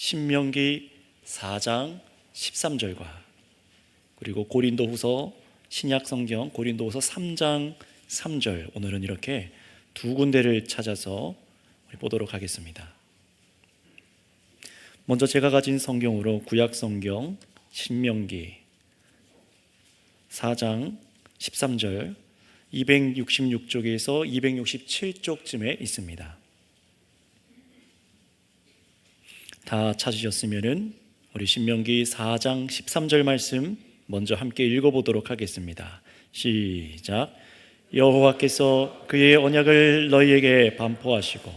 신명기 4장 13절과 그리고 고린도후서 신약성경 고린도후서 3장 3절, 오늘은 이렇게 두 군데를 찾아서 보도록 하겠습니다. 먼저 제가 가진 성경으로 구약성경 신명기 4장 13절 266쪽에서 267쪽쯤에 있습니다. 다 찾으셨으면은 우리 신명기 4장 13절 말씀 먼저 함께 읽어보도록 하겠습니다. 시작. 여호와께서 그의 언약을 너희에게 반포하시고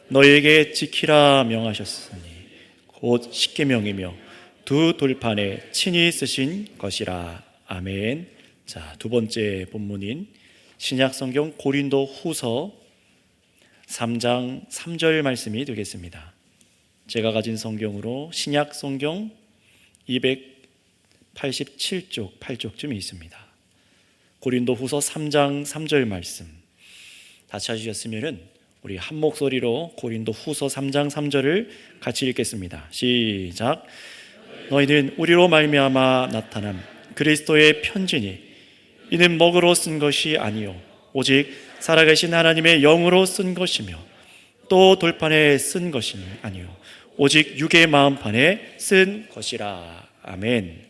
너희에게 지키라 명하셨으니 곧 십계명이며 두 돌판에 친히 쓰신 것이라. 아멘. 자, 두 번째 본문인 신약성경 고린도후서 3장 3절 말씀이 되겠습니다. 제가 가진 성경으로 신약성경 287쪽 8쪽쯤에 있습니다. 고린도후서 3장 3절 말씀 다 찾으셨으면 우리 한 목소리로 고린도후서 3장 3절을 같이 읽겠습니다. 시작. 너희는 우리로 말미암아 나타난 그리스도의 편지니 이는 먹으로 쓴 것이 아니요 오직 살아계신 하나님의 영으로 쓴 것이며 또 돌판에 쓴 것이 아니요 오직 육의 마음판에 쓴 것이라. 아멘.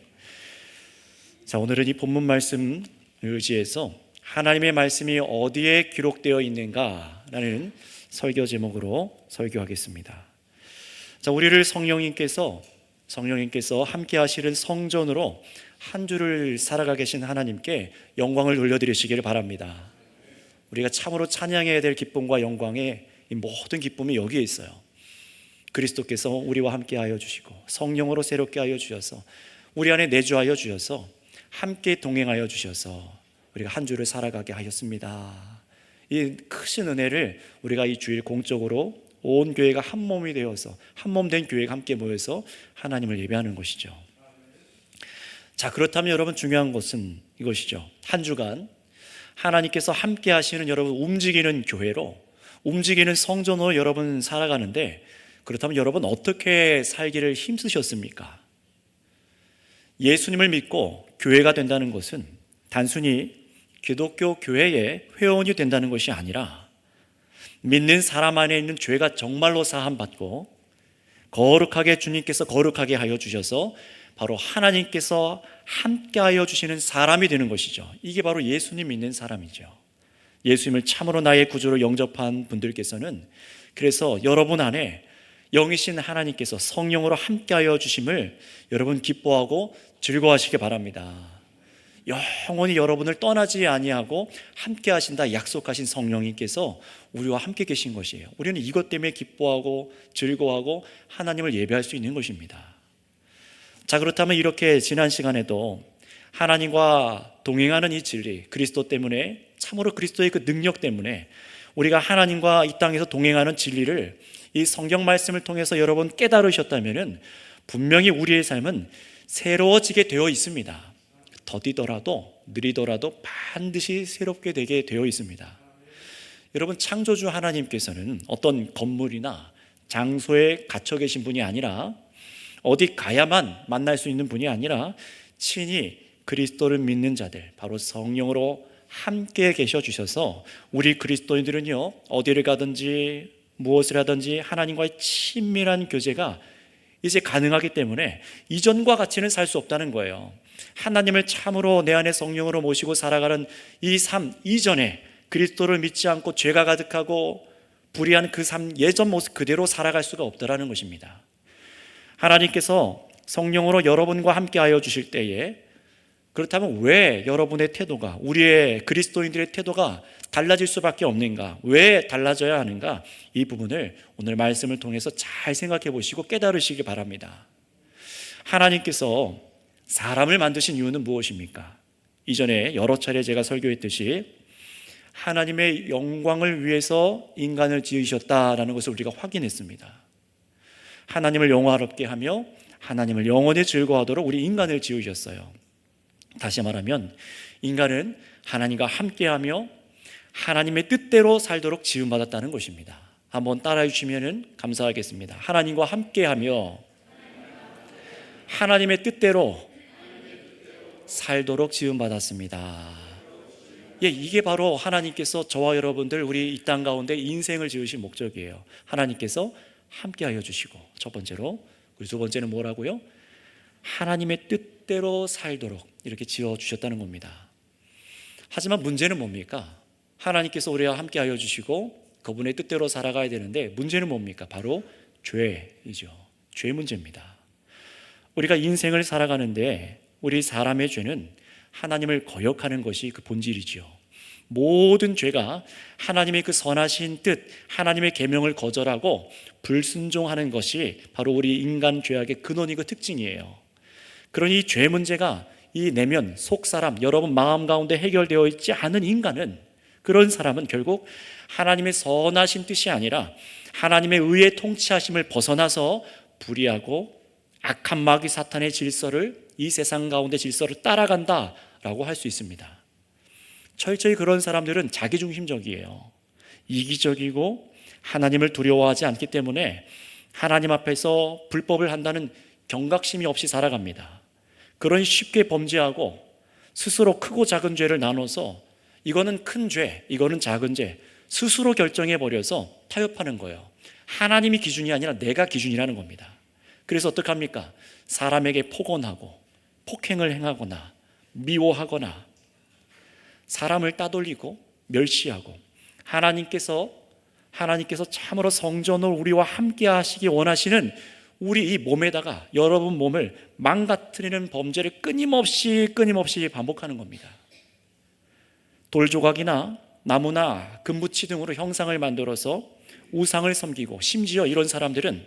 자, 오늘은 이 본문 말씀 의지해서 하나님의 말씀이 어디에 기록되어 있는가라는 설교 제목으로 설교하겠습니다. 자, 우리를 성령님께서 함께 하시는 성전으로 한 주를 살아가 계신 하나님께 영광을 돌려드리시기를 바랍니다. 우리가 참으로 찬양해야 될 기쁨과 영광의 이 모든 기쁨이 여기에 있어요. 그리스도께서 우리와 함께 하여 주시고 성령으로 새롭게 하여 주셔서 우리 안에 내주하여 주셔서 함께 동행하여 주셔서 우리가 한 주를 살아가게 하였습니다. 이 크신 은혜를 우리가 이 주일 공적으로 온 교회가 한 몸이 되어서 한 몸 된 교회가 함께 모여서 하나님을 예배하는 것이죠. 자, 그렇다면 여러분 중요한 것은 이것이죠. 한 주간 하나님께서 함께 하시는 여러분 움직이는 교회로, 움직이는 성전으로 여러분 살아가는데, 그렇다면 여러분 어떻게 살기를 힘쓰셨습니까? 예수님을 믿고 교회가 된다는 것은 단순히 기독교 교회의 회원이 된다는 것이 아니라 믿는 사람 안에 있는 죄가 정말로 사함받고 거룩하게 주님께서 거룩하게 하여 주셔서 바로 하나님께서 함께 하여 주시는 사람이 되는 것이죠. 이게 바로 예수님 믿는 사람이죠. 예수님을 참으로 나의 구주로 영접한 분들께서는 그래서 여러분 안에 영이신 하나님께서 성령으로 함께 하여 주심을 여러분 기뻐하고 즐거워하시기 바랍니다. 영원히 여러분을 떠나지 아니하고 함께 하신다 약속하신 성령님께서 우리와 함께 계신 것이에요. 우리는 이것 때문에 기뻐하고 즐거워하고 하나님을 예배할 수 있는 것입니다. 자, 그렇다면 이렇게 지난 시간에도 하나님과 동행하는 이 진리, 그리스도 때문에, 참으로 그리스도의 그 능력 때문에 우리가 하나님과 이 땅에서 동행하는 진리를 이 성경 말씀을 통해서 여러분 깨달으셨다면 분명히 우리의 삶은 새로워지게 되어 있습니다. 더디더라도 느리더라도 반드시 새롭게 되게 되어 있습니다. 여러분, 창조주 하나님께서는 어떤 건물이나 장소에 갇혀 계신 분이 아니라, 어디 가야만 만날 수 있는 분이 아니라 친히 그리스도를 믿는 자들, 바로 성령으로 함께 계셔 주셔서 우리 그리스도인들은요, 어디를 가든지 무엇을 하든지 하나님과의 친밀한 교제가 이제 가능하기 때문에 이전과 같이는 살 수 없다는 거예요. 하나님을 참으로 내 안에 성령으로 모시고 살아가는 이 삶 이전에 그리스도를 믿지 않고 죄가 가득하고 불의한 그 삶 예전 모습 그대로 살아갈 수가 없다라는 것입니다. 하나님께서 성령으로 여러분과 함께 하여 주실 때에, 그렇다면 왜 여러분의 태도가, 우리의 그리스도인들의 태도가 달라질 수밖에 없는가? 왜 달라져야 하는가? 이 부분을 오늘 말씀을 통해서 잘 생각해 보시고 깨달으시기 바랍니다. 하나님께서 사람을 만드신 이유는 무엇입니까? 이전에 여러 차례 제가 설교했듯이 하나님의 영광을 위해서 인간을 지으셨다라는 것을 우리가 확인했습니다. 하나님을 영화롭게 하며 하나님을 영원히 즐거워하도록 우리 인간을 지으셨어요. 다시 말하면 인간은 하나님과 함께하며 하나님의 뜻대로 살도록 지음받았다는 것입니다. 한번 따라해 주시면 감사하겠습니다. 하나님과 함께하며 하나님의 뜻대로 살도록 지음받았습니다. 예, 이게 바로 하나님께서 저와 여러분들 우리 이 땅 가운데 인생을 지으신 목적이에요. 하나님께서 함께하여 주시고, 첫 번째로, 그리고 두 번째는 뭐라고요? 하나님의 뜻대로 살도록 이렇게 지어주셨다는 겁니다. 하지만 문제는 뭡니까? 하나님께서 우리와 함께하여 주시고 그분의 뜻대로 살아가야 되는데 문제는 뭡니까? 바로 죄이죠. 죄 문제입니다. 우리가 인생을 살아가는데 우리 사람의 죄는 하나님을 거역하는 것이 그 본질이지요. 모든 죄가 하나님의 그 선하신 뜻, 하나님의 계명을 거절하고 불순종하는 것이 바로 우리 인간 죄악의 근원이고 특징이에요. 그러니 죄 문제가 이 내면, 속사람, 여러분 마음 가운데 해결되어 있지 않은 인간은, 그런 사람은 결국 하나님의 선하신 뜻이 아니라 하나님의 의의 통치하심을 벗어나서 불의하고 악한 마귀 사탄의 질서를, 이 세상 가운데 질서를 따라간다라고 할 수 있습니다. 철저히 그런 사람들은 자기중심적이에요. 이기적이고 하나님을 두려워하지 않기 때문에 하나님 앞에서 불법을 한다는 경각심이 없이 살아갑니다. 그런 쉽게 범죄하고 스스로 크고 작은 죄를 나눠서 이거는 큰 죄, 이거는 작은 죄 스스로 결정해버려서 타협하는 거예요. 하나님이 기준이 아니라 내가 기준이라는 겁니다. 그래서 어떡합니까? 사람에게 폭언하고 폭행을 행하거나 미워하거나 사람을 따돌리고 멸시하고, 하나님께서 참으로 성전으로 우리와 함께 하시기 원하시는 우리 이 몸에다가 여러분 몸을 망가뜨리는 범죄를 끊임없이 반복하는 겁니다. 돌조각이나 나무나 금붙이 등으로 형상을 만들어서 우상을 섬기고, 심지어 이런 사람들은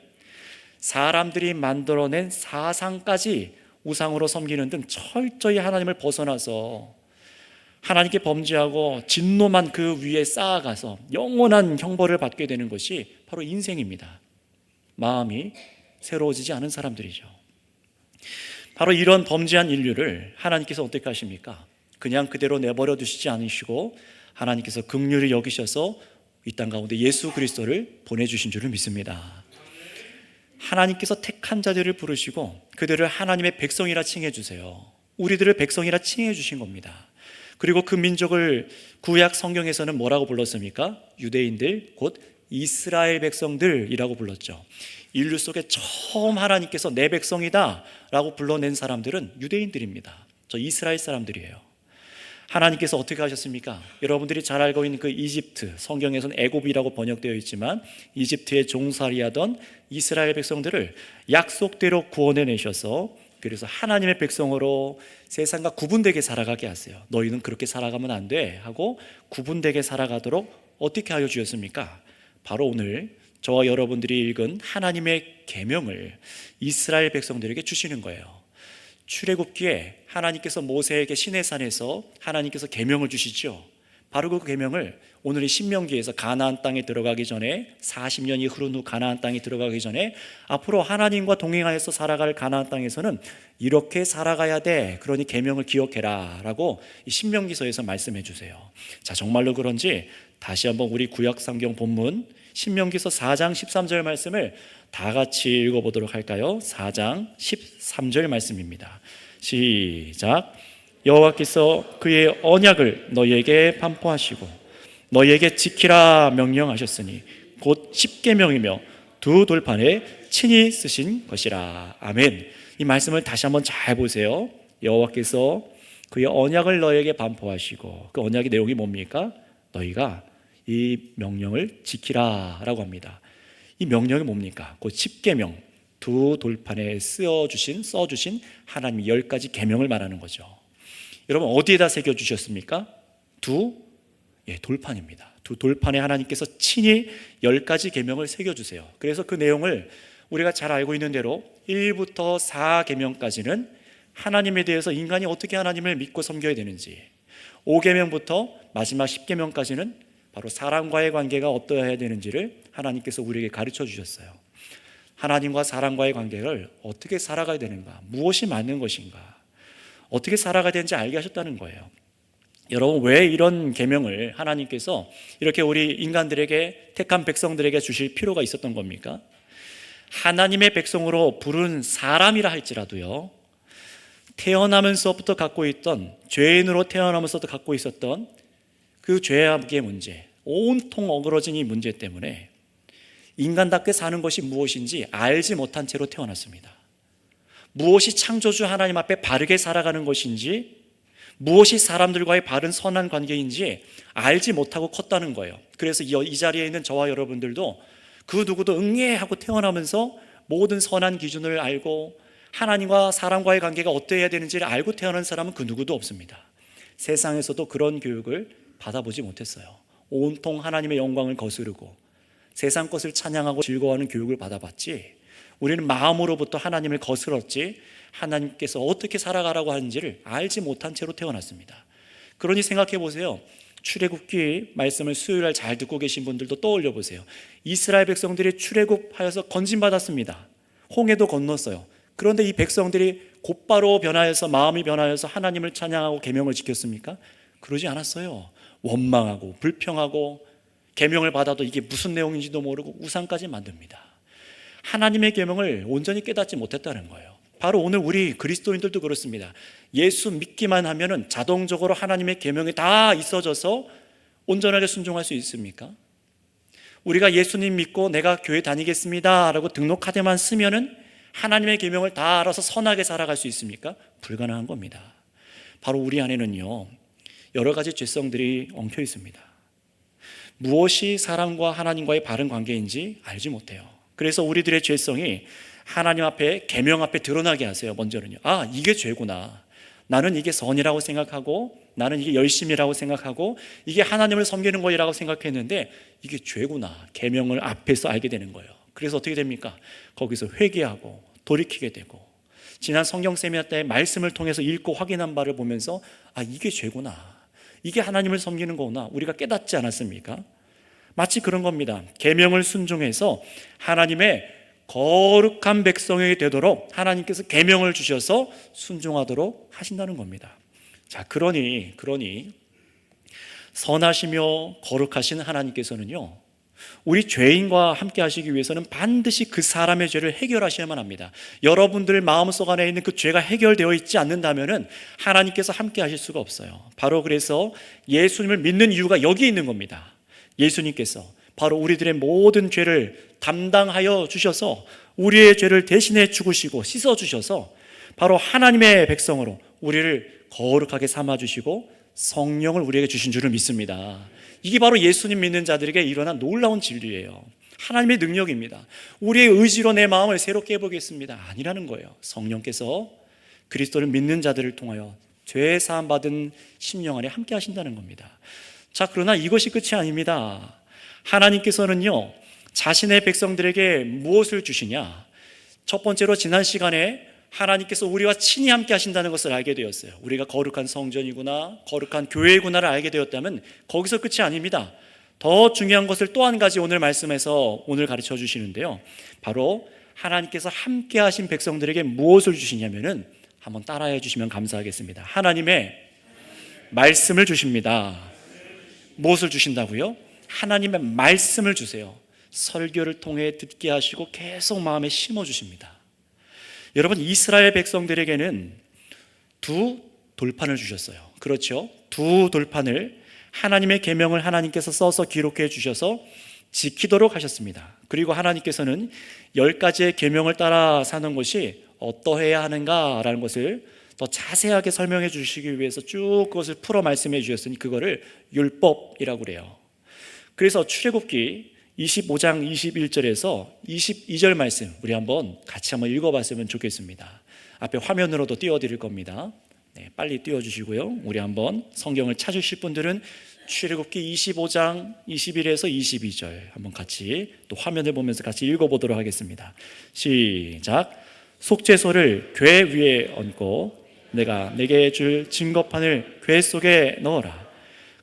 사람들이 만들어낸 사상까지 우상으로 섬기는 등 철저히 하나님을 벗어나서 하나님께 범죄하고 진노만 그 위에 쌓아가서 영원한 형벌을 받게 되는 것이 바로 인생입니다. 마음이 새로워지지 않은 사람들이죠. 바로 이런 범죄한 인류를 하나님께서 어떻게 하십니까? 그냥 그대로 내버려 두시지 않으시고 하나님께서 긍휼히 여기셔서 이 땅 가운데 예수 그리스도를 보내주신 줄을 믿습니다. 하나님께서 택한 자들을 부르시고 그들을 하나님의 백성이라 칭해 주세요. 우리들을 백성이라 칭해 주신 겁니다. 그리고 그 민족을 구약 성경에서는 뭐라고 불렀습니까? 유대인들, 곧 이스라엘 백성들이라고 불렀죠. 인류 속에 처음 하나님께서 내 백성이다 라고 불러낸 사람들은 유대인들입니다. 저 이스라엘 사람들이에요. 하나님께서 어떻게 하셨습니까? 여러분들이 잘 알고 있는 그 이집트, 성경에서는 애굽이라고 번역되어 있지만 이집트에 종살이하던 이스라엘 백성들을 약속대로 구원해내셔서, 그래서 하나님의 백성으로 세상과 구분되게 살아가게 하세요. 너희는 그렇게 살아가면 안 돼 하고 구분되게 살아가도록 어떻게 하여 주셨습니까? 바로 오늘 저와 여러분들이 읽은 하나님의 계명을 이스라엘 백성들에게 주시는 거예요. 출애굽기에 하나님께서 모세에게 시내산에서 하나님께서 계명을 주시죠. 바로 그 계명을 오늘 이 신명기에서 가나안 땅에 들어가기 전에, 40년이 흐른 후 가나안 땅에 들어가기 전에 앞으로 하나님과 동행하여서 살아갈 가나안 땅에서는 이렇게 살아가야 돼, 그러니 계명을 기억해라 라고 이 신명기서에서 말씀해 주세요. 자, 정말로 그런지 다시 한번 우리 구약 성경 본문 신명기서 4장 13절 말씀을 다 같이 읽어보도록 할까요? 4장 13절 말씀입니다. 시작. 여호와께서 그의 언약을 너희에게 반포하시고 너희에게 지키라 명령하셨으니 곧 십계명이며 두 돌판에 친히 쓰신 것이라. 아멘. 이 말씀을 다시 한번 잘 보세요. 여호와께서 그의 언약을 너희에게 반포하시고, 그 언약의 내용이 뭡니까? 너희가 이 명령을 지키라 라고 합니다. 이 명령이 뭡니까? 곧 십계명, 두 돌판에 써주신 하나님 10가지 계명을 말하는 거죠. 여러분 어디에다 새겨주셨습니까? 돌판입니다. 두 돌판에 하나님께서 친히 10가지 계명을 새겨주세요. 그래서 그 내용을 우리가 잘 알고 있는 대로 1부터 4계명까지는 하나님에 대해서 인간이 어떻게 하나님을 믿고 섬겨야 되는지, 5계명부터 마지막 10계명까지는 바로 사람과의 관계가 어떠해야 되는지를 하나님께서 우리에게 가르쳐 주셨어요. 하나님과 사람과의 관계를 어떻게 살아가야 되는가, 무엇이 맞는 것인가, 어떻게 살아가야 되는지 알게 하셨다는 거예요. 여러분, 왜 이런 계명을 하나님께서 이렇게 우리 인간들에게, 택한 백성들에게 주실 필요가 있었던 겁니까? 하나님의 백성으로 부른 사람이라 할지라도요, 태어나면서부터 갖고 있던, 죄인으로 태어나면서부터 갖고 있었던 그 죄악의 문제, 온통 어그러진 이 문제 때문에 인간답게 사는 것이 무엇인지 알지 못한 채로 태어났습니다. 무엇이 창조주 하나님 앞에 바르게 살아가는 것인지, 무엇이 사람들과의 바른 선한 관계인지 알지 못하고 컸다는 거예요. 그래서 이 자리에 있는 저와 여러분들도 그 누구도 응애하고 태어나면서 모든 선한 기준을 알고 하나님과 사람과의 관계가 어떠해야 되는지를 알고 태어난 사람은 그 누구도 없습니다. 세상에서도 그런 교육을 받아보지 못했어요. 온통 하나님의 영광을 거스르고 세상 것을 찬양하고 즐거워하는 교육을 받아봤지, 우리는 마음으로부터 하나님을 거스렀지 하나님께서 어떻게 살아가라고 하는지를 알지 못한 채로 태어났습니다. 그러니 생각해 보세요. 출애굽기 말씀을 수요일날 잘 듣고 계신 분들도 떠올려 보세요. 이스라엘 백성들이 출애굽하여서 건진받았습니다. 홍해도 건넜어요. 그런데 이 백성들이 곧바로 변하여서, 마음이 변하여서 하나님을 찬양하고 계명을 지켰습니까? 그러지 않았어요. 원망하고 불평하고 계명을 받아도 이게 무슨 내용인지도 모르고 우상까지 만듭니다. 하나님의 계명을 온전히 깨닫지 못했다는 거예요. 바로 오늘 우리 그리스도인들도 그렇습니다. 예수 믿기만 하면은 자동적으로 하나님의 계명이 다 있어져서 온전하게 순종할 수 있습니까? 우리가 예수님 믿고 내가 교회 다니겠습니다 라고 등록카드만 쓰면은 하나님의 계명을 다 알아서 선하게 살아갈 수 있습니까? 불가능한 겁니다. 바로 우리 안에는요, 여러 가지 죄성들이 엉켜 있습니다. 무엇이 사람과 하나님과의 바른 관계인지 알지 못해요. 그래서 우리들의 죄성이 하나님 앞에, 계명 앞에 드러나게 하세요. 먼저는요, 아, 이게 죄구나. 나는 이게 선이라고 생각하고, 나는 이게 열심이라고 생각하고, 이게 하나님을 섬기는 거라고 생각했는데 이게 죄구나. 계명을 앞에서 알게 되는 거예요. 그래서 어떻게 됩니까? 거기서 회개하고 돌이키게 되고, 지난 성경 세미나 때 말씀을 통해서 읽고 확인한 바를 보면서 아, 이게 죄구나. 이게 하나님을 섬기는 거구나. 우리가 깨닫지 않았습니까? 마치 그런 겁니다. 계명을 순종해서 하나님의 거룩한 백성이 되도록 하나님께서 계명을 주셔서 순종하도록 하신다는 겁니다. 자, 그러니 선하시며 거룩하신 하나님께서는요, 우리 죄인과 함께 하시기 위해서는 반드시 그 사람의 죄를 해결하셔야만 합니다. 여러분들 마음속 안에 있는 그 죄가 해결되어 있지 않는다면 하나님께서 함께 하실 수가 없어요. 바로 그래서 예수님을 믿는 이유가 여기 있는 겁니다. 예수님께서 바로 우리들의 모든 죄를 담당하여 주셔서 우리의 죄를 대신해 죽으시고 씻어 주셔서 바로 하나님의 백성으로 우리를 거룩하게 삼아 주시고 성령을 우리에게 주신 줄을 믿습니다. 이게 바로 예수님 믿는 자들에게 일어난 놀라운 진리예요. 하나님의 능력입니다. 우리의 의지로 내 마음을 새롭게 해보겠습니다, 아니라는 거예요. 성령께서 그리스도를 믿는 자들을 통하여 죄 사함 받은 심령 안에 함께 하신다는 겁니다. 자, 그러나 이것이 끝이 아닙니다. 하나님께서는요, 자신의 백성들에게 무엇을 주시냐? 첫 번째로 지난 시간에 하나님께서 우리와 친히 함께 하신다는 것을 알게 되었어요. 우리가 거룩한 성전이구나, 거룩한 교회구나를 알게 되었다면 거기서 끝이 아닙니다. 더 중요한 것을 또 한 가지 오늘 말씀에서 오늘 가르쳐 주시는데요, 바로 하나님께서 함께 하신 백성들에게 무엇을 주시냐면은, 한번 따라해 주시면 감사하겠습니다. 하나님의 말씀을 주십니다. 무엇을 주신다고요? 하나님의 말씀을 주세요. 설교를 통해 듣게 하시고 계속 마음에 심어 주십니다. 여러분, 이스라엘 백성들에게는 두 돌판을 주셨어요. 그렇죠? 두 돌판을, 하나님의 계명을 하나님께서 써서 기록해 주셔서 지키도록 하셨습니다. 그리고 하나님께서는 10가지의 계명을 따라 사는 것이 어떠해야 하는가라는 것을 더 자세하게 설명해 주시기 위해서 쭉 그것을 풀어 말씀해 주셨으니 그거를 율법이라고 그래요. 그래서 출애굽기 25장 21절에서 22절 말씀, 우리 같이 한번 읽어봤으면 좋겠습니다. 앞에 화면으로도 띄워드릴 겁니다. 네, 빨리 띄워주시고요. 우리 한번 성경을 찾으실 분들은 출애굽기 25장 21에서 22절 한번 같이 또 화면을 보면서 같이 읽어보도록 하겠습니다. 시작. 속죄소를 궤 위에 얹고 내가 내게 줄 증거판을 궤 속에 넣어라.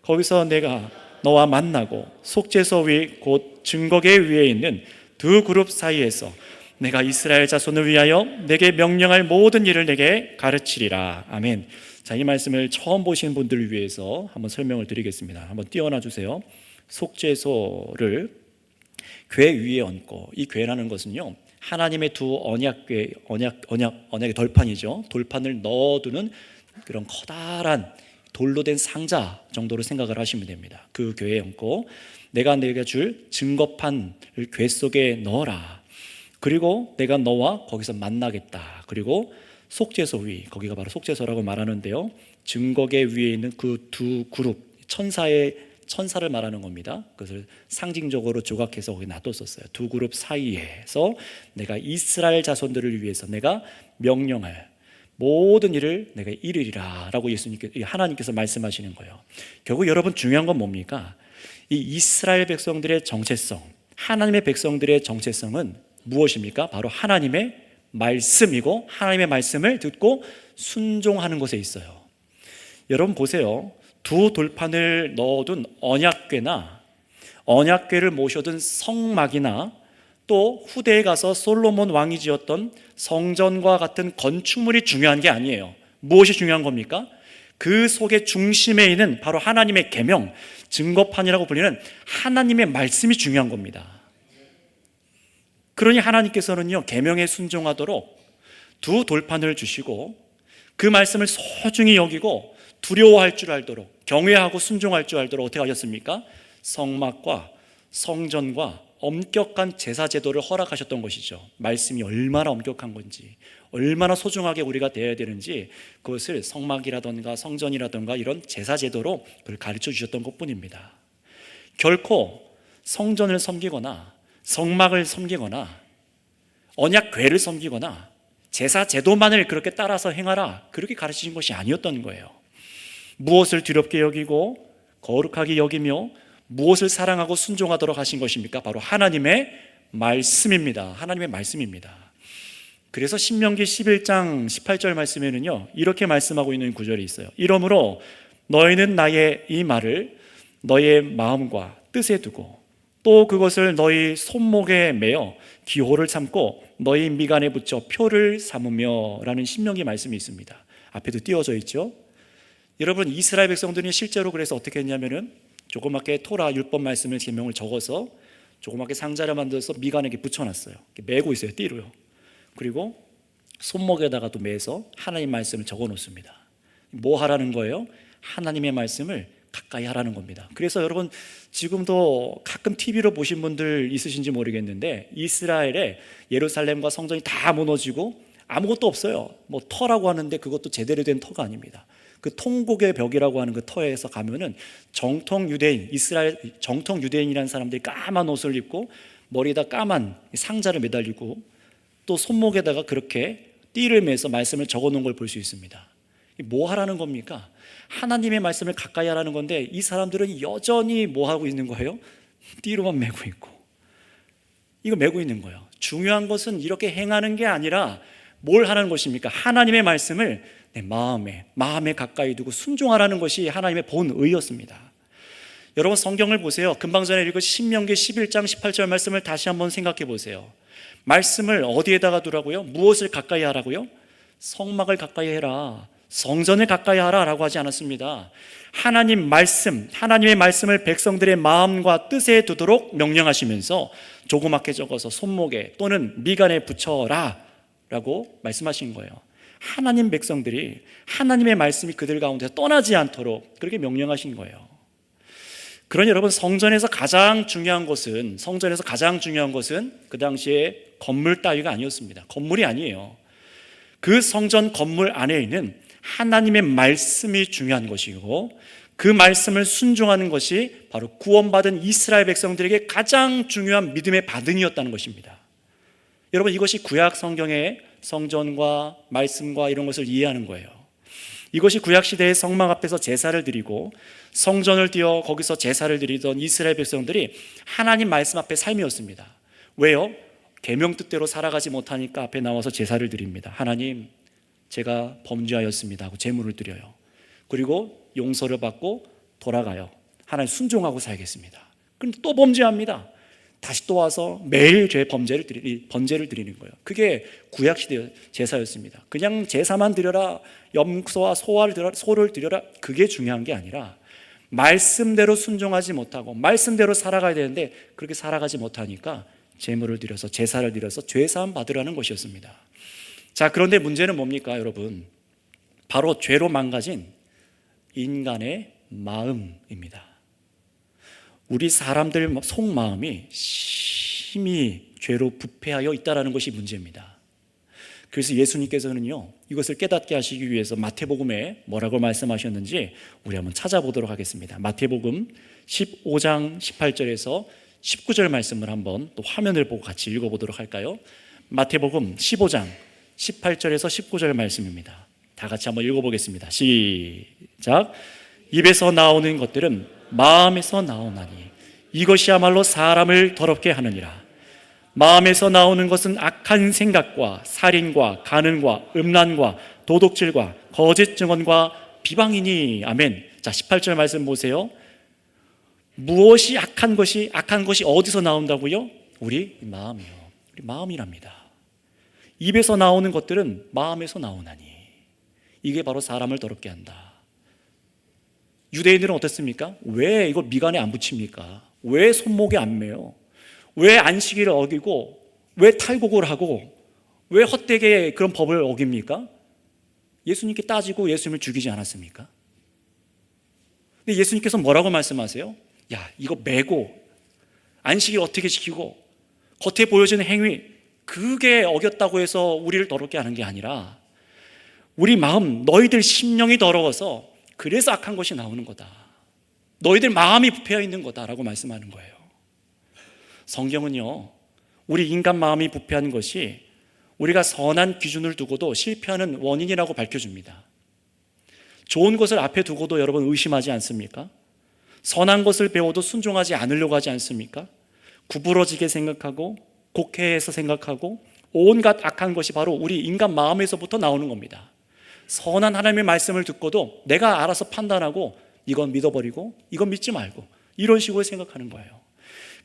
거기서 내가 너와 만나고 속죄소 위 곧 증거궤 위에 있는 두 그룹 사이에서 내가 이스라엘 자손을 위하여 내게 명령할 모든 일을 내게 가르치리라. 아멘. 자, 이 말씀을 처음 보시는 분들을 위해서 한번 설명을 드리겠습니다. 한번 띄워놔 주세요. 속죄소를 궤 위에 얹고, 이 궤라는 것은요, 하나님의 두 언약의 덜판이죠. 돌판을 넣어두는 그런 커다란 돌로 된 상자 정도로 생각을 하시면 됩니다. 그 궤에 얹고 내가 내게 줄 증거판을 궤 속에 넣어라. 그리고 내가 너와 거기서 만나겠다. 그리고 속죄소 위, 거기가 바로 속죄소라고 말하는데요, 증거궤 위에 있는 그 두 그룹, 천사를 말하는 겁니다. 그것을 상징적으로 조각해서 거기 놔뒀었어요. 두 그룹 사이에서 내가 이스라엘 자손들을 위해서 내가 명령할 모든 일을 내가 이루리라 라고 하나님께서 말씀하시는 거예요. 결국 여러분, 중요한 건 뭡니까? 이 이스라엘 백성들의 정체성, 하나님의 백성들의 정체성은 무엇입니까? 바로 하나님의 말씀이고, 하나님의 말씀을 듣고 순종하는 것에 있어요. 여러분 보세요. 두 돌판을 넣어둔 언약궤를 모셔둔 성막이나 또 후대에 가서 솔로몬 왕이 지었던 성전과 같은 건축물이 중요한 게 아니에요. 무엇이 중요한 겁니까? 그 속의 중심에 있는 바로 하나님의 계명, 증거판이라고 불리는 하나님의 말씀이 중요한 겁니다. 그러니 하나님께서는요, 계명에 순종하도록 두 돌판을 주시고 그 말씀을 소중히 여기고 두려워할 줄 알도록, 경외하고 순종할 줄 알도록 어떻게 하셨습니까? 성막과 성전과 엄격한 제사 제도를 허락하셨던 것이죠. 말씀이 얼마나 엄격한 건지, 얼마나 소중하게 우리가 대해야 되는지, 그것을 성막이라든가 성전이라든가 이런 제사 제도로 그걸 가르쳐 주셨던 것뿐입니다. 결코 성전을 섬기거나 성막을 섬기거나 언약궤를 섬기거나 제사 제도만을 그렇게 따라서 행하라, 그렇게 가르치신 것이 아니었던 거예요. 무엇을 두렵게 여기고 거룩하게 여기며 무엇을 사랑하고 순종하도록 하신 것입니까? 바로 하나님의 말씀입니다. 하나님의 말씀입니다. 그래서 신명기 11장 18절 말씀에는요, 이렇게 말씀하고 있는 구절이 있어요. 이러므로 너희는 나의 이 말을 너의 마음과 뜻에 두고 또 그것을 너희 손목에 매어 기호를 삼고 너희 미간에 붙여 표를 삼으며 라는 신명기 말씀이 있습니다. 앞에도 띄워져 있죠. 여러분, 이스라엘 백성들이 실제로 그래서 어떻게 했냐면은 조그맣게 토라 율법 말씀을 계명을 적어서 조그맣게 상자를 만들어서 미간에 붙여놨어요. 매고 있어요, 띠로요. 그리고 손목에다가 또 매서 하나님 말씀을 적어 놓습니다. 뭐 하라는 거예요? 하나님의 말씀을 가까이 하라는 겁니다. 그래서 여러분, 지금도 가끔 TV로 보신 분들 있으신지 모르겠는데 이스라엘의 예루살렘과 성전이 다 무너지고 아무것도 없어요. 뭐 터라고 하는데 그것도 제대로 된 터가 아닙니다. 그 통곡의 벽이라고 하는 그 터에서 가면은 정통 유대인, 이스라엘 정통 유대인이라는 사람들이 까만 옷을 입고 머리에다 까만 상자를 매달리고 또 손목에다가 그렇게 띠를 매서 말씀을 적어 놓은 걸 볼 수 있습니다. 뭐 하라는 겁니까? 하나님의 말씀을 가까이 하라는 건데 이 사람들은 여전히 뭐 하고 있는 거예요? 띠로만 매고 있고, 이거 매고 있는 거예요. 중요한 것은 이렇게 행하는 게 아니라 뭘 하라는 것입니까? 하나님의 말씀을 내 마음에 가까이 두고 순종하라는 것이 하나님의 본의였습니다. 여러분, 성경을 보세요. 금방 전에 읽은 신명기 11장 18절 말씀을 다시 한번 생각해 보세요. 말씀을 어디에다가 두라고요? 무엇을 가까이 하라고요? 성막을 가까이 해라, 성전을 가까이 하라 라고 하지 않았습니다. 하나님의 말씀을 백성들의 마음과 뜻에 두도록 명령하시면서 조그맣게 적어서 손목에 또는 미간에 붙여라 라고 말씀하신 거예요. 하나님 백성들이 하나님의 말씀이 그들 가운데서 떠나지 않도록 그렇게 명령하신 거예요. 그러니 여러분, 성전에서 가장 중요한 것은 그 당시에 건물 따위가 아니었습니다. 건물이 아니에요. 그 성전 건물 안에 있는 하나님의 말씀이 중요한 것이고, 그 말씀을 순종하는 것이 바로 구원받은 이스라엘 백성들에게 가장 중요한 믿음의 반응이었다는 것입니다. 여러분, 이것이 구약 성경의 성전과 말씀과 이런 것을 이해하는 거예요. 이것이 구약시대의 성막 앞에서 제사를 드리고 성전을 띄어 거기서 제사를 드리던 이스라엘 백성들이 하나님 말씀 앞에 삶이었습니다. 왜요? 계명 뜻대로 살아가지 못하니까 앞에 나와서 제사를 드립니다. 하나님, 제가 범죄하였습니다 하고 제물을 드려요. 그리고 용서를 받고 돌아가요. 하나님 순종하고 살겠습니다. 그럼 또 범죄합니다. 다시 또 와서 매일 번제를 드리는 거예요. 그게 구약시대 제사였습니다. 그냥 제사만 드려라, 염소와 소를 드려라, 그게 중요한 게 아니라 말씀대로 순종하지 못하고 말씀대로 살아가야 되는데 그렇게 살아가지 못하니까 제물을 드려서 제사를 드려서 죄사함 받으라는 것이었습니다. 자, 그런데 문제는 뭡니까 여러분? 바로 죄로 망가진 인간의 마음입니다. 우리 사람들 속마음이 심히 죄로 부패하여 있다는 것이 문제입니다. 그래서 예수님께서는요, 이것을 깨닫게 하시기 위해서 마태복음에 뭐라고 말씀하셨는지 우리 한번 찾아보도록 하겠습니다. 마태복음 15장 18절에서 19절 말씀을 한번 또 화면을 보고 같이 읽어보도록 할까요? 마태복음 15장 18절에서 19절 말씀입니다. 다 같이 한번 읽어보겠습니다. 시작. 입에서 나오는 것들은 마음에서 나오나니 이것이야말로 사람을 더럽게 하느니라. 마음에서 나오는 것은 악한 생각과 살인과 간음과 음란과 도둑질과 거짓 증언과 비방이니. 아멘. 자, 18절 말씀 보세요. 무엇이 악한 것이 어디서 나온다고요? 우리 마음이요. 우리 마음이랍니다. 입에서 나오는 것들은 마음에서 나오나니 이게 바로 사람을 더럽게 한다. 유대인들은 어땠습니까? 왜 이걸 미간에 안 붙입니까? 왜 손목에 안 매요? 왜 안식일을 어기고 왜 탈곡을 하고 왜 헛되게 그런 법을 어깁니까? 예수님께 따지고 예수님을 죽이지 않았습니까? 근데 예수님께서 뭐라고 말씀하세요? 야, 이거 매고 안식일 어떻게 지키고 겉에 보여지는 행위, 그게 어겼다고 해서 우리를 더럽게 하는 게 아니라 우리 마음, 너희들 심령이 더러워서 그래서 악한 것이 나오는 거다. 너희들 마음이 부패해 있는 거다라고 말씀하는 거예요. 성경은요, 우리 인간 마음이 부패한 것이 우리가 선한 기준을 두고도 실패하는 원인이라고 밝혀줍니다. 좋은 것을 앞에 두고도 여러분 의심하지 않습니까? 선한 것을 배워도 순종하지 않으려고 하지 않습니까? 구부러지게 생각하고 곡해해서 생각하고 온갖 악한 것이 바로 우리 인간 마음에서부터 나오는 겁니다. 선한 하나님의 말씀을 듣고도 내가 알아서 판단하고 이건 믿어버리고 이건 믿지 말고 이런 식으로 생각하는 거예요.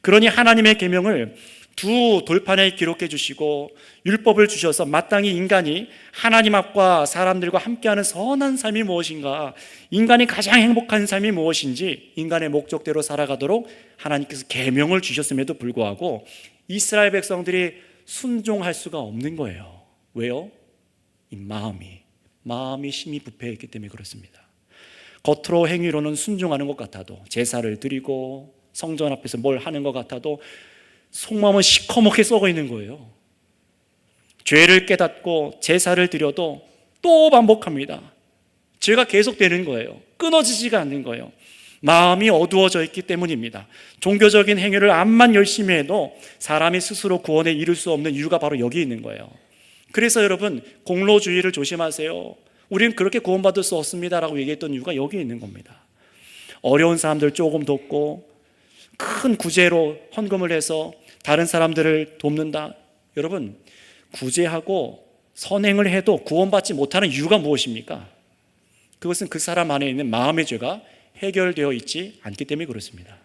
그러니 하나님의 계명을 두 돌판에 기록해 주시고 율법을 주셔서 마땅히 인간이 하나님 앞과 사람들과 함께하는 선한 삶이 무엇인가, 인간이 가장 행복한 삶이 무엇인지 인간의 목적대로 살아가도록 하나님께서 계명을 주셨음에도 불구하고 이스라엘 백성들이 순종할 수가 없는 거예요. 왜요? 이 마음이 심히 부패했기 때문에 그렇습니다. 겉으로 행위로는 순종하는 것 같아도, 제사를 드리고 성전 앞에서 뭘 하는 것 같아도 속마음은 시커멓게 썩어 있는 거예요. 죄를 깨닫고 제사를 드려도 또 반복합니다. 죄가 계속되는 거예요. 끊어지지가 않는 거예요. 마음이 어두워져 있기 때문입니다. 종교적인 행위를 암만 열심히 해도 사람이 스스로 구원에 이를 수 없는 이유가 바로 여기 있는 거예요. 그래서 여러분, 공로주의를 조심하세요. 우리는 그렇게 구원받을 수 없습니다라고 얘기했던 이유가 여기 있는 겁니다. 어려운 사람들 조금 돕고 큰 구제로 헌금을 해서 다른 사람들을 돕는다. 여러분, 구제하고 선행을 해도 구원받지 못하는 이유가 무엇입니까? 그것은 그 사람 안에 있는 마음의 죄가 해결되어 있지 않기 때문에 그렇습니다.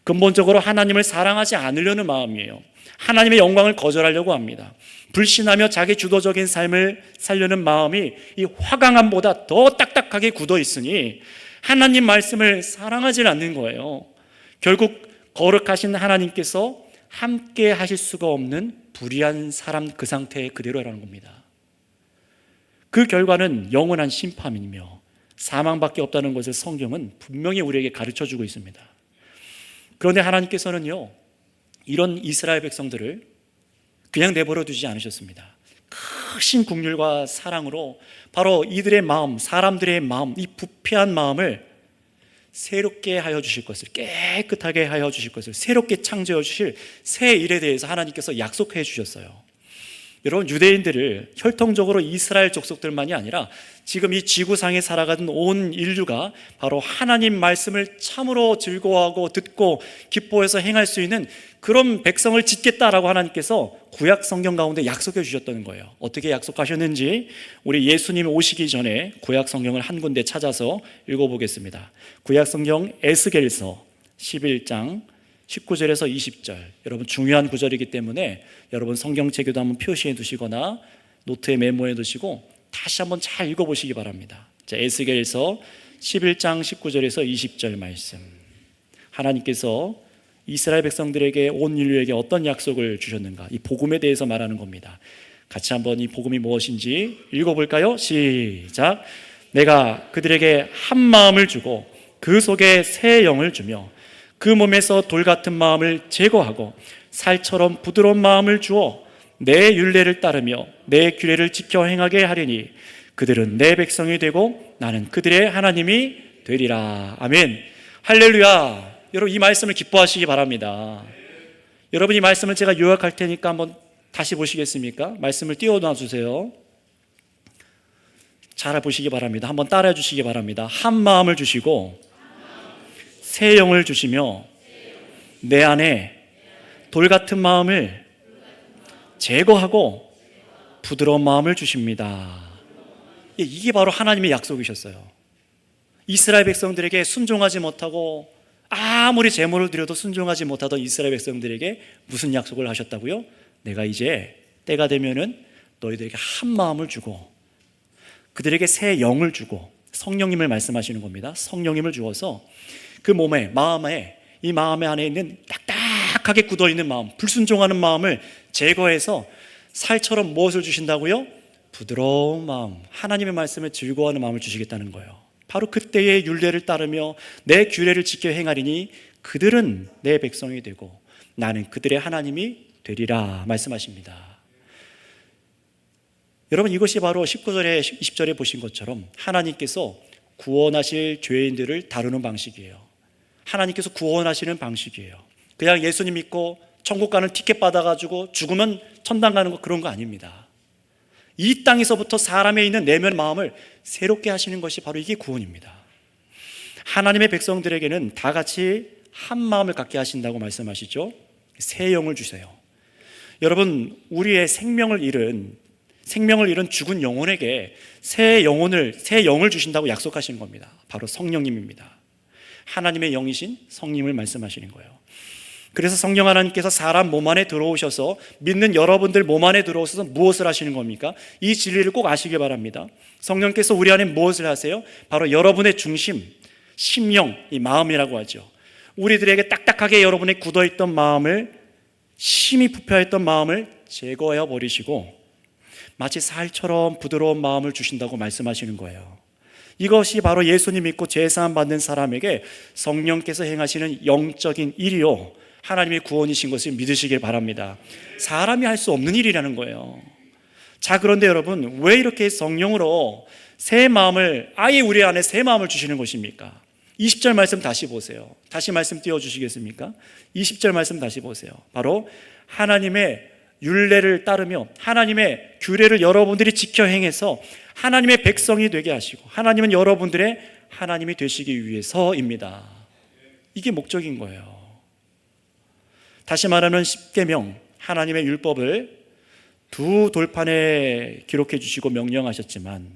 근본적으로 하나님을 사랑하지 않으려는 마음이에요. 하나님의 영광을 거절하려고 합니다. 불신하며 자기 주도적인 삶을 살려는 마음이 이 화강암보다 더 딱딱하게 굳어 있으니 하나님 말씀을 사랑하지 않는 거예요. 결국 거룩하신 하나님께서 함께 하실 수가 없는 불의한 사람 그 상태에 그대로라는 겁니다. 그 결과는 영원한 심판이며 사망밖에 없다는 것을 성경은 분명히 우리에게 가르쳐주고 있습니다. 그런데 하나님께서는요, 이런 이스라엘 백성들을 그냥 내버려 두지 않으셨습니다. 크신 긍휼과 사랑으로 바로 이들의 마음, 사람들의 마음, 이 부패한 마음을 새롭게 하여 주실 것을, 깨끗하게 하여 주실 것을, 새롭게 창조해 주실 새 일에 대해서 하나님께서 약속해 주셨어요. 여러분, 유대인들을 혈통적으로 이스라엘 족속들만이 아니라 지금 이 지구상에 살아가는 온 인류가 바로 하나님 말씀을 참으로 즐거워하고 듣고 기뻐해서 행할 수 있는 그런 백성을 짓겠다라고 하나님께서 구약 성경 가운데 약속해 주셨다는 거예요. 어떻게 약속하셨는지 우리 예수님 오시기 전에 구약 성경을 한 군데 찾아서 읽어보겠습니다. 구약 성경 에스겔서 11장 19절에서 20절, 여러분 중요한 구절이기 때문에 여러분 성경책에도 한번 표시해 두시거나 노트에 메모해 두시고 다시 한번 잘 읽어보시기 바랍니다. 자, 에스겔서 11장 19절에서 20절 말씀. 하나님께서 이스라엘 백성들에게 온 인류에게 어떤 약속을 주셨는가, 이 복음에 대해서 말하는 겁니다. 같이 한번 이 복음이 무엇인지 읽어볼까요? 시작. 내가 그들에게 한 마음을 주고 그 속에 새 영을 주며 그 몸에서 돌 같은 마음을 제거하고 살처럼 부드러운 마음을 주어 내 율례를 따르며 내 규례를 지켜 행하게 하리니 그들은 내 백성이 되고 나는 그들의 하나님이 되리라. 아멘. 할렐루야. 여러분 이 말씀을 기뻐하시기 바랍니다. 여러분 이 말씀을 제가 요약할 테니까 한번 다시 보시겠습니까? 말씀을 띄워놔 주세요. 잘 보시기 바랍니다. 한번 따라해 주시기 바랍니다. 한 마음을 주시고 새 영을 주시며 내 안에 돌 같은 마음을 제거하고 부드러운 마음을 주십니다. 이게 바로 하나님의 약속이셨어요. 이스라엘 백성들에게 순종하지 못하고 아무리 제물을 드려도 순종하지 못하던 이스라엘 백성들에게 무슨 약속을 하셨다고요? 내가 이제 때가 되면은 너희들에게 한 마음을 주고 그들에게 새 영을 주고, 성령님을 말씀하시는 겁니다. 성령님을 주어서 그 몸에, 마음에, 이 마음의 안에 있는 딱딱하게 굳어있는 마음, 불순종하는 마음을 제거해서 살처럼 무엇을 주신다고요? 부드러운 마음, 하나님의 말씀을 즐거워하는 마음을 주시겠다는 거예요. 바로 그때의 율례를 따르며 내 규례를 지켜 행하리니 그들은 내 백성이 되고 나는 그들의 하나님이 되리라 말씀하십니다. 여러분 이것이 바로 19절에 20절에 보신 것처럼 하나님께서 구원하실 죄인들을 다루는 방식이에요. 하나님께서 구원하시는 방식이에요. 그냥 예수님 믿고 천국 가는 티켓 받아가지고 죽으면 천당 가는 거, 그런 거 아닙니다. 이 땅에서부터 사람에 있는 내면 마음을 새롭게 하시는 것이 바로 이게 구원입니다. 하나님의 백성들에게는 다 같이 한 마음을 갖게 하신다고 말씀하시죠. 새 영을 주세요. 여러분 우리의 생명을 잃은 죽은 영혼에게 새 영을 주신다고 약속하시는 겁니다. 바로 성령님입니다. 하나님의 영이신 성령님을 말씀하시는 거예요. 그래서 성령 하나님께서 사람 몸 안에 들어오셔서 믿는 여러분들 몸 안에 들어오셔서 무엇을 하시는 겁니까? 이 진리를 꼭 아시길 바랍니다. 성령께서 우리 안에 무엇을 하세요? 바로 여러분의 중심, 심령, 이 마음이라고 하죠. 우리들에게 딱딱하게 여러분의 굳어있던 마음을, 심히 부패했던 마음을 제거해 버리시고 마치 살처럼 부드러운 마음을 주신다고 말씀하시는 거예요. 이것이 바로 예수님 믿고 죄사함 받는 사람에게 성령께서 행하시는 영적인 일이요, 하나님의 구원이신 것을 믿으시길 바랍니다. 사람이 할 수 없는 일이라는 거예요. 자, 그런데 여러분 왜 이렇게 성령으로 새 마음을, 아예 우리 안에 새 마음을 주시는 것입니까? 20절 말씀 다시 보세요. 다시 말씀 띄워주시겠습니까? 20절 말씀 다시 보세요. 바로 하나님의 율례를 따르며 하나님의 규례를 여러분들이 지켜 행해서 하나님의 백성이 되게 하시고 하나님은 여러분들의 하나님이 되시기 위해서입니다. 이게 목적인 거예요. 다시 말하면 십계명, 하나님의 율법을 두 돌판에 기록해 주시고 명령하셨지만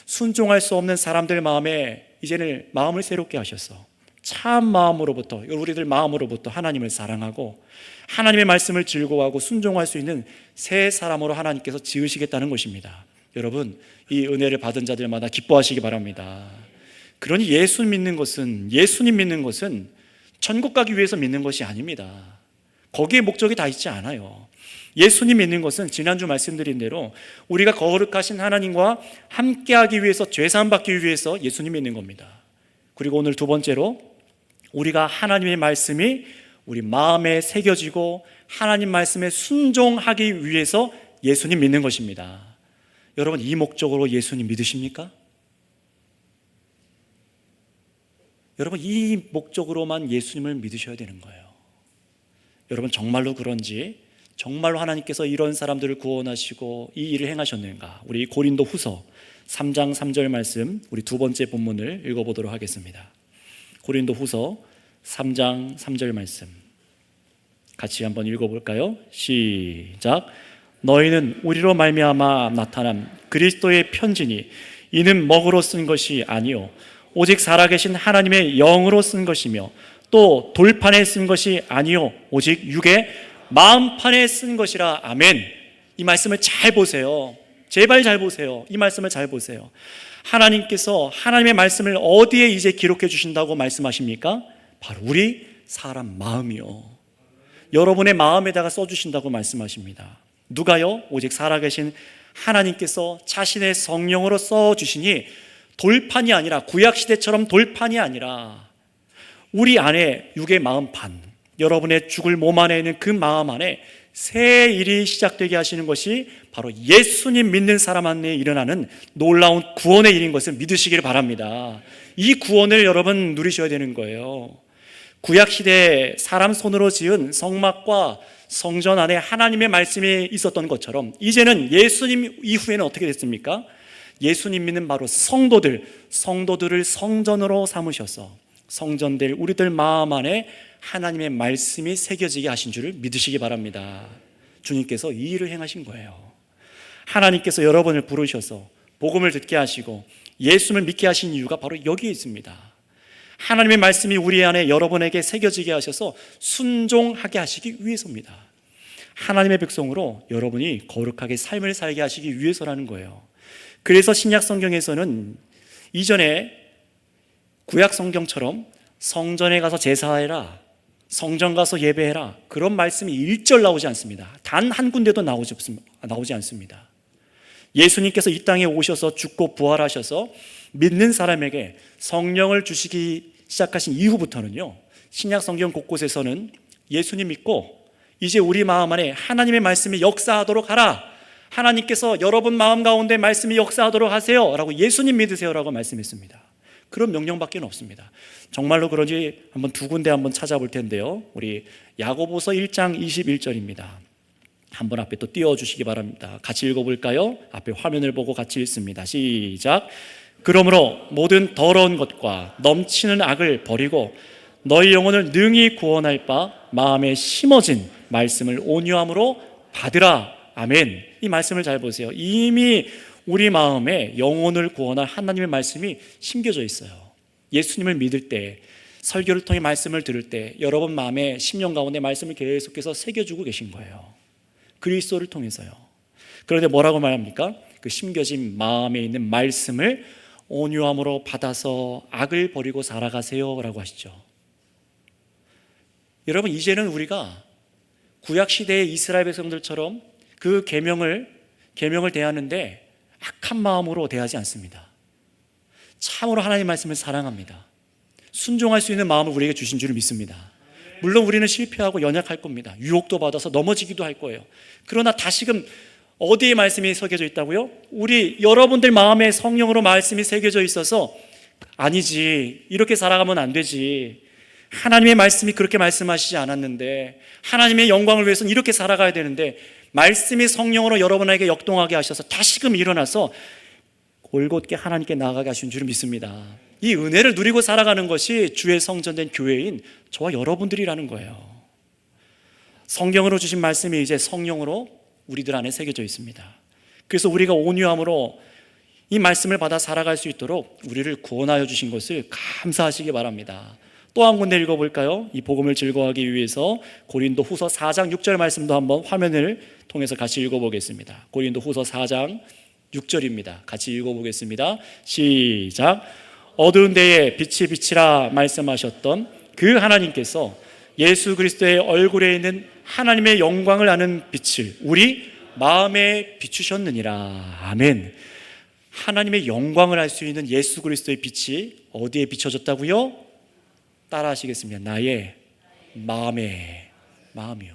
순종할 수 없는 사람들 마음에 이제는 마음을 새롭게 하셔서 참 마음으로부터, 우리들 마음으로부터 하나님을 사랑하고 하나님의 말씀을 즐거워하고 순종할 수 있는 새 사람으로 하나님께서 지으시겠다는 것입니다. 여러분 이 은혜를 받은 자들마다 기뻐하시기 바랍니다. 그러니 예수님 믿는 것은 천국 가기 위해서 믿는 것이 아닙니다. 거기에 목적이 다 있지 않아요. 예수님 믿는 것은 지난주 말씀드린 대로 우리가 거룩하신 하나님과 함께하기 위해서, 죄사함 받기 위해서 예수님 믿는 겁니다. 그리고 오늘 두 번째로 우리가 하나님의 말씀이 우리 마음에 새겨지고 하나님 말씀에 순종하기 위해서 예수님 믿는 것입니다. 여러분 이 목적으로 예수님 믿으십니까? 여러분 이 목적으로만 예수님을 믿으셔야 되는 거예요. 여러분 정말로 그런지, 정말로 하나님께서 이런 사람들을 구원하시고 이 일을 행하셨는가? 우리 고린도 후서 3장 3절 말씀, 우리 두 번째 본문을 읽어보도록 하겠습니다. 고린도 후서 3장 3절 말씀 같이 한번 읽어볼까요? 시작. 너희는 우리로 말미암아 나타난 그리스도의 편지니 이는 먹으로 쓴 것이 아니요 오직 살아계신 하나님의 영으로 쓴 것이며 또 돌판에 쓴 것이 아니요 오직 육의 마음판에 쓴 것이라. 아멘. 이 말씀을 잘 보세요. 제발 잘 보세요. 이 말씀을 잘 보세요. 하나님께서 하나님의 말씀을 어디에 이제 기록해 주신다고 말씀하십니까? 바로 우리 사람 마음이요, 여러분의 마음에다가 써주신다고 말씀하십니다. 누가요? 오직 살아계신 하나님께서 자신의 성령으로 써주시니 돌판이 아니라, 구약시대처럼 돌판이 아니라 우리 안에 육의 마음판, 여러분의 죽을 몸 안에 있는 그 마음 안에 새 일이 시작되게 하시는 것이 바로 예수님 믿는 사람 안에 일어나는 놀라운 구원의 일인 것을 믿으시길 바랍니다. 이 구원을 여러분 누리셔야 되는 거예요. 구약시대에 사람 손으로 지은 성막과 성전 안에 하나님의 말씀이 있었던 것처럼 이제는 예수님 이후에는 어떻게 됐습니까? 예수님 믿는 바로 성도들을 성전으로 삼으셔서 성전될 우리들 마음 안에 하나님의 말씀이 새겨지게 하신 줄을 믿으시기 바랍니다. 주님께서 이 일을 행하신 거예요. 하나님께서 여러분을 부르셔서 복음을 듣게 하시고 예수를 믿게 하신 이유가 바로 여기에 있습니다. 하나님의 말씀이 우리 안에 여러분에게 새겨지게 하셔서 순종하게 하시기 위해서입니다. 하나님의 백성으로 여러분이 거룩하게 삶을 살게 하시기 위해서라는 거예요. 그래서 신약 성경에서는 이전에 구약 성경처럼 성전에 가서 제사해라, 성전 가서 예배해라, 그런 말씀이 1절 나오지 않습니다. 단 한 군데도 나오지 않습니다. 예수님께서 이 땅에 오셔서 죽고 부활하셔서 믿는 사람에게 성령을 주시기 시작하신 이후부터는요, 신약 성경 곳곳에서는 예수님 믿고 이제 우리 마음 안에 하나님의 말씀이 역사하도록 하라, 하나님께서 여러분 마음 가운데 말씀이 역사하도록 하세요 라고, 예수님 믿으세요 라고 말씀했습니다. 그런 명령밖에 없습니다. 정말로 그런지 한번 두 군데 한번 찾아볼 텐데요, 우리 야고보서 1장 21절입니다. 한번 앞에 또 띄워주시기 바랍니다. 같이 읽어볼까요? 앞에 화면을 보고 같이 읽습니다. 시작. 그러므로 모든 더러운 것과 넘치는 악을 버리고 너희 영혼을 능히 구원할 바 마음에 심어진 말씀을 온유함으로 받으라. 아멘. 이 말씀을 잘 보세요. 이미 우리 마음에 영혼을 구원할 하나님의 말씀이 심겨져 있어요. 예수님을 믿을 때, 설교를 통해 말씀을 들을 때 여러분 마음에 심령 가운데 말씀을 계속해서 새겨주고 계신 거예요. 그리스도를 통해서요. 그런데 뭐라고 말합니까? 그 심겨진 마음에 있는 말씀을 온유함으로 받아서 악을 버리고 살아가세요 라고 하시죠. 여러분, 이제는 우리가 구약시대의 이스라엘 백성들처럼 그 계명을 대하는데 악한 마음으로 대하지 않습니다. 참으로 하나님의 말씀을 사랑합니다. 순종할 수 있는 마음을 우리에게 주신 줄을 믿습니다. 물론 우리는 실패하고 연약할 겁니다. 유혹도 받아서 넘어지기도 할 거예요. 그러나 다시금 어디에 말씀이 새겨져 있다고요? 우리 여러분들 마음에 성령으로 말씀이 새겨져 있어서 아니지, 이렇게 살아가면 안 되지, 하나님의 말씀이 그렇게 말씀하시지 않았는데, 하나님의 영광을 위해서는 이렇게 살아가야 되는데, 말씀이 성령으로 여러분에게 역동하게 하셔서 다시금 일어나서 올곧게 하나님께 나아가게 하신 줄 믿습니다. 이 은혜를 누리고 살아가는 것이 주의 성전된 교회인 저와 여러분들이라는 거예요. 성경으로 주신 말씀이 이제 성령으로 우리들 안에 새겨져 있습니다. 그래서 우리가 온유함으로 이 말씀을 받아 살아갈 수 있도록 우리를 구원하여 주신 것을 감사하시기 바랍니다. 또 한 군데 읽어볼까요? 이 복음을 즐거워하기 위해서 고린도 후서 4장 6절 말씀도 한번 화면을 통해서 같이 읽어보겠습니다. 고린도 후서 4장 6절입니다. 같이 읽어보겠습니다. 시작. 어두운 데에 빛이 비치라 말씀하셨던 그 하나님께서 예수 그리스도의 얼굴에 있는 하나님의 영광을 아는 빛을 우리 마음에 비추셨느니라. 아멘. 하나님의 영광을 알 수 있는 예수 그리스도의 빛이 어디에 비춰졌다고요? 따라 하시겠습니다. 나의 마음이요.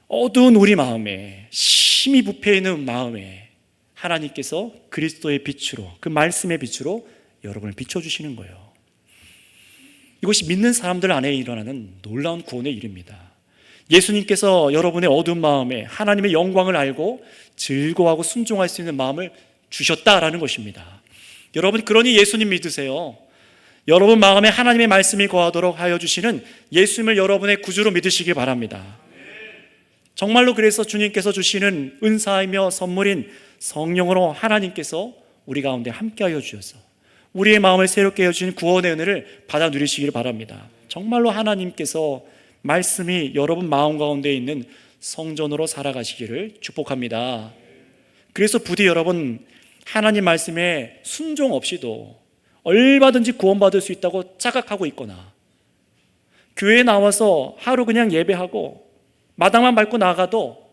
어두운 우리 마음에, 심히 부패해 있는 마음에 하나님께서 그리스도의 빛으로, 그 말씀의 빛으로 여러분을 비춰주시는 거예요. 이것이 믿는 사람들 안에 일어나는 놀라운 구원의 일입니다. 예수님께서 여러분의 어두운 마음에 하나님의 영광을 알고 즐거워하고 순종할 수 있는 마음을 주셨다라는 것입니다. 여러분, 그러니 예수님 믿으세요. 여러분 마음에 하나님의 말씀이 거하도록 하여 주시는 예수님을 여러분의 구주로 믿으시기 바랍니다. 정말로 그래서 주님께서 주시는 은사이며 선물인 성령으로 하나님께서 우리 가운데 함께하여 주셔서 우리의 마음을 새롭게 해주신 구원의 은혜를 받아 누리시기를 바랍니다. 정말로 하나님께서 말씀이 여러분 마음 가운데 있는 성전으로 살아가시기를 축복합니다. 그래서 부디 여러분 하나님 말씀에 순종 없이도 얼마든지 구원받을 수 있다고 착각하고 있거나, 교회에 나와서 하루 그냥 예배하고 마당만 밟고 나가도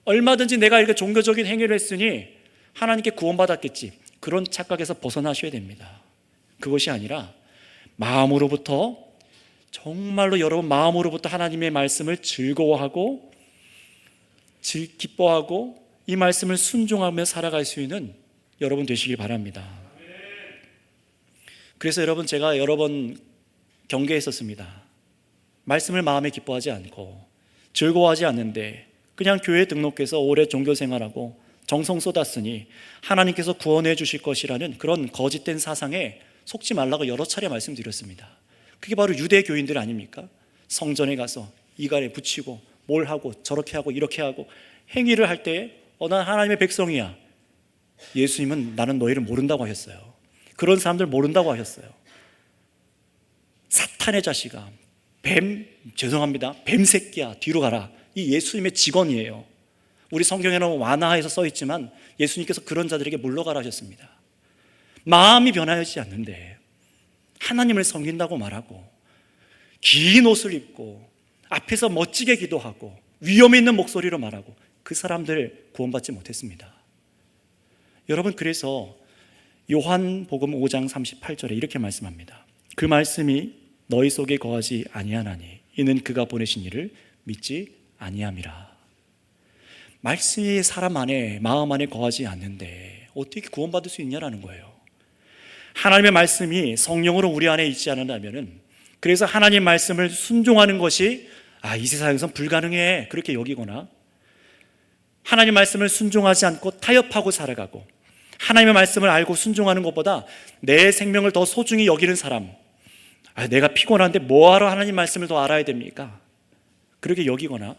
얼마든지 내가 이렇게 종교적인 행위를 했으니 하나님께 구원받았겠지, 그런 착각에서 벗어나셔야 됩니다. 그것이 아니라 마음으로부터, 정말로 여러분 마음으로부터 하나님의 말씀을 즐거워하고 기뻐하고 이 말씀을 순종하며 살아갈 수 있는 여러분 되시길 바랍니다. 그래서 여러분, 제가 여러 번 경계했었습니다. 말씀을 마음에 기뻐하지 않고 즐거워하지 않는데 그냥 교회에 등록해서 오래 종교생활하고 정성 쏟았으니 하나님께서 구원해 주실 것이라는 그런 거짓된 사상에 속지 말라고 여러 차례 말씀드렸습니다. 그게 바로 유대교인들 아닙니까? 성전에 가서 이갈에 붙이고 뭘 하고 저렇게 하고 이렇게 하고 행위를 할 때 난 하나님의 백성이야, 예수님은 나는 너희를 모른다고 하셨어요. 그런 사람들 모른다고 하셨어요. 사탄의 자식아, 죄송합니다, 뱀새끼야, 뒤로 가라. 이 예수님의 직원이에요. 우리 성경에는 완화해서 써있지만 예수님께서 그런 자들에게 물러가라 하셨습니다. 마음이 변하지 않는데 하나님을 섬긴다고 말하고 긴 옷을 입고 앞에서 멋지게 기도하고 위험 있는 목소리로 말하고, 그 사람들 구원받지 못했습니다. 여러분, 그래서 요한복음 5장 38절에 이렇게 말씀합니다. 그 말씀이 너희 속에 거하지 아니하나니 이는 그가 보내신 이를 믿지 아니함이라. 말씀이 사람 안에, 마음 안에 거하지 않는데 어떻게 구원받을 수 있냐라는 거예요. 하나님의 말씀이 성령으로 우리 안에 있지 않는다면은, 그래서 하나님 말씀을 순종하는 것이 이 세상에선 불가능해 그렇게 여기거나, 하나님 말씀을 순종하지 않고 타협하고 살아가고, 하나님의 말씀을 알고 순종하는 것보다 내 생명을 더 소중히 여기는 사람, 내가 피곤한데 뭐하러 하나님 말씀을 더 알아야 됩니까? 그렇게 여기거나,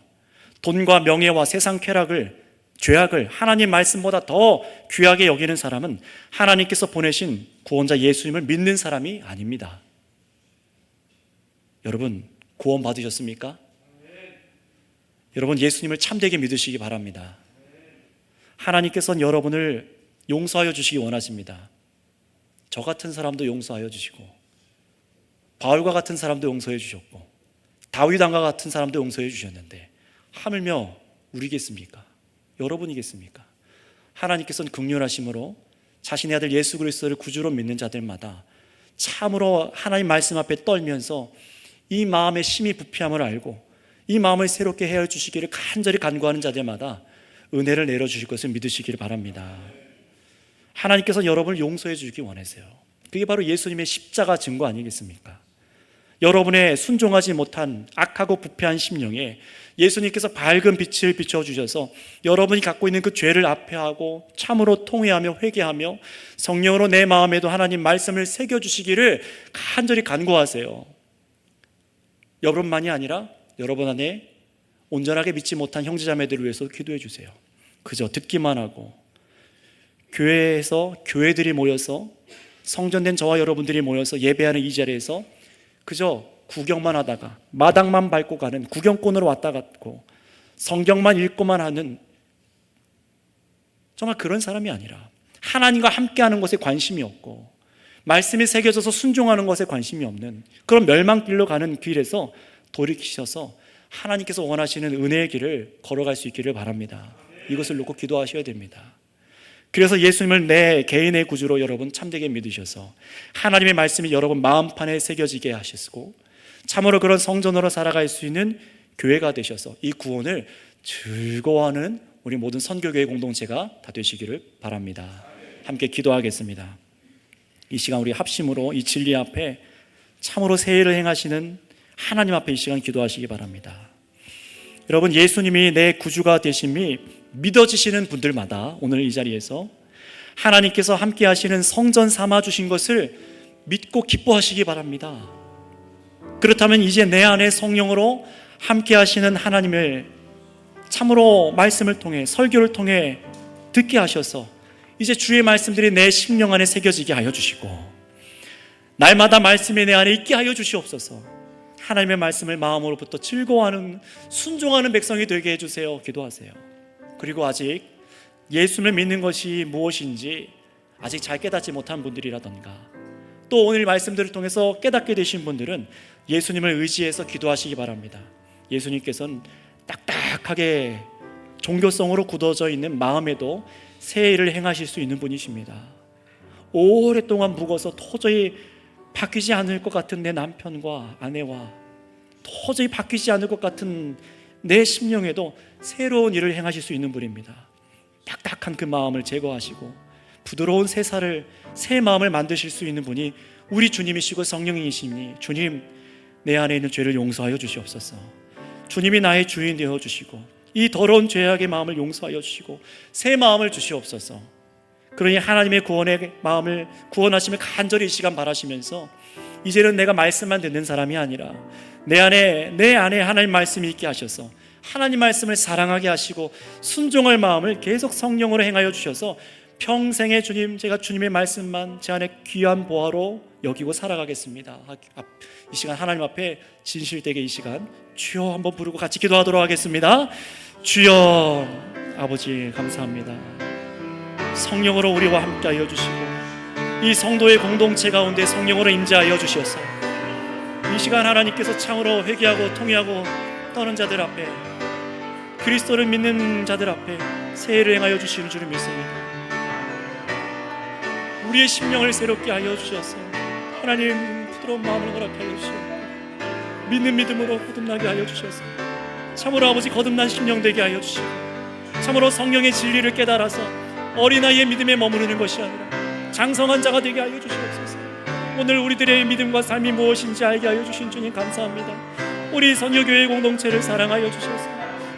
돈과 명예와 세상 쾌락을, 죄악을 하나님 말씀보다 더 귀하게 여기는 사람은 하나님께서 보내신 구원자 예수님을 믿는 사람이 아닙니다. 여러분, 구원 받으셨습니까? 여러분, 예수님을 참되게 믿으시기 바랍니다. 하나님께서는 여러분을 용서하여 주시기 원하십니다. 저 같은 사람도 용서하여 주시고, 바울과 같은 사람도 용서해 주셨고, 다윗 왕과 같은 사람도 용서해 주셨는데 하물며 우리겠습니까? 여러분이겠습니까? 하나님께서는 긍휼하심으로 자신의 아들 예수 그리스도를 구주로 믿는 자들마다 참으로 하나님 말씀 앞에 떨면서 이 마음의 심히 부패함을 알고 이 마음을 새롭게 헤어 주시기를 간절히 간구하는 자들마다 은혜를 내려주실 것을 믿으시기를 바랍니다. 하나님께서 여러분을 용서해 주시기 원하세요. 그게 바로 예수님의 십자가 증거 아니겠습니까? 여러분의 순종하지 못한 악하고 부패한 심령에 예수님께서 밝은 빛을 비춰주셔서 여러분이 갖고 있는 그 죄를 앞에하고 참으로 통회하며 회개하며 성령으로 내 마음에도 하나님 말씀을 새겨주시기를 간절히 간구하세요. 여러분만이 아니라 여러분 안에 온전하게 믿지 못한 형제자매들을 위해서 기도해 주세요. 그저 듣기만 하고, 교회에서 교회들이 모여서, 성전된 저와 여러분들이 모여서 예배하는 이 자리에서 그저 구경만 하다가 마당만 밟고 가는 구경꾼으로 왔다 갔고 성경만 읽고만 하는, 정말 그런 사람이 아니라 하나님과 함께하는 것에 관심이 없고 말씀이 새겨져서 순종하는 것에 관심이 없는 그런 멸망길로 가는 길에서 돌이키셔서 하나님께서 원하시는 은혜의 길을 걸어갈 수 있기를 바랍니다. 이것을 놓고 기도하셔야 됩니다. 그래서 예수님을 내 개인의 구주로 여러분 참되게 믿으셔서 하나님의 말씀이 여러분 마음판에 새겨지게 하시고 참으로 그런 성전으로 살아갈 수 있는 교회가 되셔서 이 구원을 즐거워하는 우리 모든 선교교회 공동체가 다 되시기를 바랍니다. 함께 기도하겠습니다. 이 시간 우리 합심으로 이 진리 앞에 참으로 세일을 행하시는 하나님 앞에 이 시간 기도하시기 바랍니다. 여러분, 예수님이 내 구주가 되심이 믿어지시는 분들마다 오늘 이 자리에서 하나님께서 함께 하시는 성전 삼아 주신 것을 믿고 기뻐하시기 바랍니다. 그렇다면 이제 내 안에 성령으로 함께 하시는 하나님을 참으로 말씀을 통해, 설교를 통해 듣게 하셔서 이제 주의 말씀들이 내 심령 안에 새겨지게 하여 주시고 날마다 말씀이 내 안에 있게 하여 주시옵소서. 하나님의 말씀을 마음으로부터 즐거워하는 순종하는 백성이 되게 해주세요. 기도하세요. 그리고 아직 예수를 믿는 것이 무엇인지 아직 잘 깨닫지 못한 분들이라던가, 또 오늘 말씀들을 통해서 깨닫게 되신 분들은 예수님을 의지해서 기도하시기 바랍니다. 예수님께서는 딱딱하게 종교성으로 굳어져 있는 마음에도 새 일을 행하실 수 있는 분이십니다. 오랫동안 묵어서 도저히 바뀌지 않을 것 같은 내 남편과 아내와 도저히 바뀌지 않을 것 같은 내 심령에도 새로운 일을 행하실 수 있는 분입니다. 딱딱한 그 마음을 제거하시고 부드러운 새 마음을 만드실 수 있는 분이 우리 주님이시고 성령이시니, 주님, 내 안에 있는 죄를 용서하여 주시옵소서. 주님이 나의 주인 되어 주시고 이 더러운 죄악의 마음을 용서하여 주시고 새 마음을 주시옵소서. 그러니 하나님의 구원하심을 간절히 이 시간 바라시면서, 이제는 내가 말씀만 듣는 사람이 아니라 내 안에 하나님 말씀이 있게 하셔서 하나님 말씀을 사랑하게 하시고 순종할 마음을 계속 성령으로 행하여 주셔서 평생에 주님, 제가 주님의 말씀만 제 안에 귀한 보화로 여기고 살아가겠습니다. 이 시간 하나님 앞에 진실되게 이 시간 주여 한번 부르고 같이 기도하도록 하겠습니다. 주여, 아버지 감사합니다. 성령으로 우리와 함께 하여 주시고 이 성도의 공동체 가운데 성령으로 임재하여 주셔서 이 시간 하나님께서 참으로 회개하고 통회하고 떠는 자들 앞에, 그리스도를 믿는 자들 앞에 새 일을 행하여 주시는 줄을 믿습니다. 우리의 심령을 새롭게 하여 주셔서 하나님 부드러운 마음을 허락하여 주시고 믿는 믿음으로 거듭나게 하여 주셔서 참으로 아버지 거듭난 심령 되게 하여 주시고 참으로 성령의 진리를 깨달아서 어린아이의 믿음에 머무르는 것이 아니라 장성한 자가 되게 하여 주시옵소서. 오늘 우리들의 믿음과 삶이 무엇인지 알게 하여 주신 주님 감사합니다. 우리 선교교회 공동체를 사랑하여 주셔서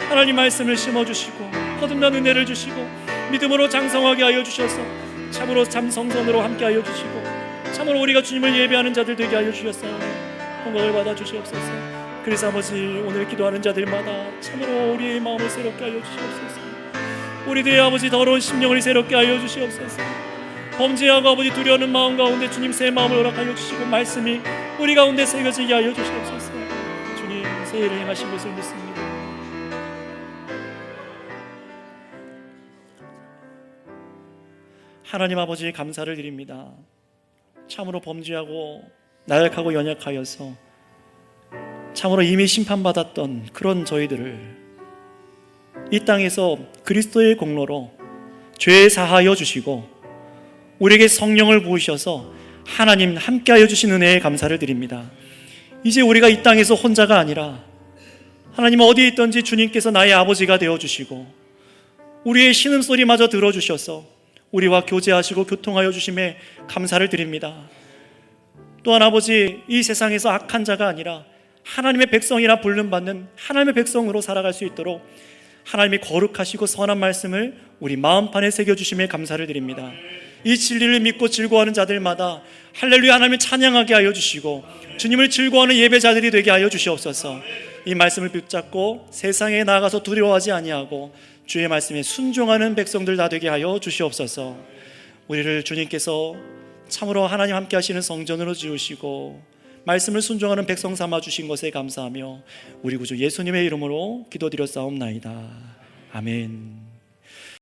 하나님 말씀을 심어주시고 거듭난 은혜를 주시고 믿음으로 장성하게 하여 주셔서 참으로 참 성전으로 함께 하여 주시고 참으로 우리가 주님을 예배하는 자들 되게 하여 주셔서 영광을 받아 주시옵소서. 그래서 아버지, 오늘 기도하는 자들마다 참으로 우리의 마음을 새롭게 하여 주시옵소서. 우리들의 아버지 더러운 심령을 새롭게 하여 주시옵소서. 범죄하고 아버지 두려워하는 마음 가운데 주님 새 마음을 허락하여 주시고 말씀이 우리 가운데 새겨지게 하여 주시옵소서. 주님 새 일을 행하신 것을 믿습니다. 하나님 아버지 감사를 드립니다. 참으로 범죄하고 나약하고 연약하여서 참으로 이미 심판받았던 그런 저희들을 이 땅에서 그리스도의 공로로 죄 사하여 주시고 우리에게 성령을 부으셔서 하나님 함께하여 주신 은혜에 감사를 드립니다. 이제 우리가 이 땅에서 혼자가 아니라 하나님 어디에 있든지 주님께서 나의 아버지가 되어주시고 우리의 신음소리마저 들어주셔서 우리와 교제하시고 교통하여 주심에 감사를 드립니다. 또한 아버지, 이 세상에서 악한 자가 아니라 하나님의 백성이라 부름받는 하나님의 백성으로 살아갈 수 있도록 하나님이 거룩하시고 선한 말씀을 우리 마음판에 새겨주심에 감사를 드립니다. 이 진리를 믿고 즐거워하는 자들마다 할렐루야 하나님을 찬양하게 하여 주시고 주님을 즐거워하는 예배자들이 되게 하여 주시옵소서. 이 말씀을 붙잡고 세상에 나가서 두려워하지 아니하고 주의 말씀에 순종하는 백성들 다 되게 하여 주시옵소서. 우리를 주님께서 참으로 하나님 함께 하시는 성전으로 지으시고 말씀을 순종하는 백성 삼아 주신 것에 감사하며 우리 구주 예수님의 이름으로 기도드렸사옵나이다. 아멘.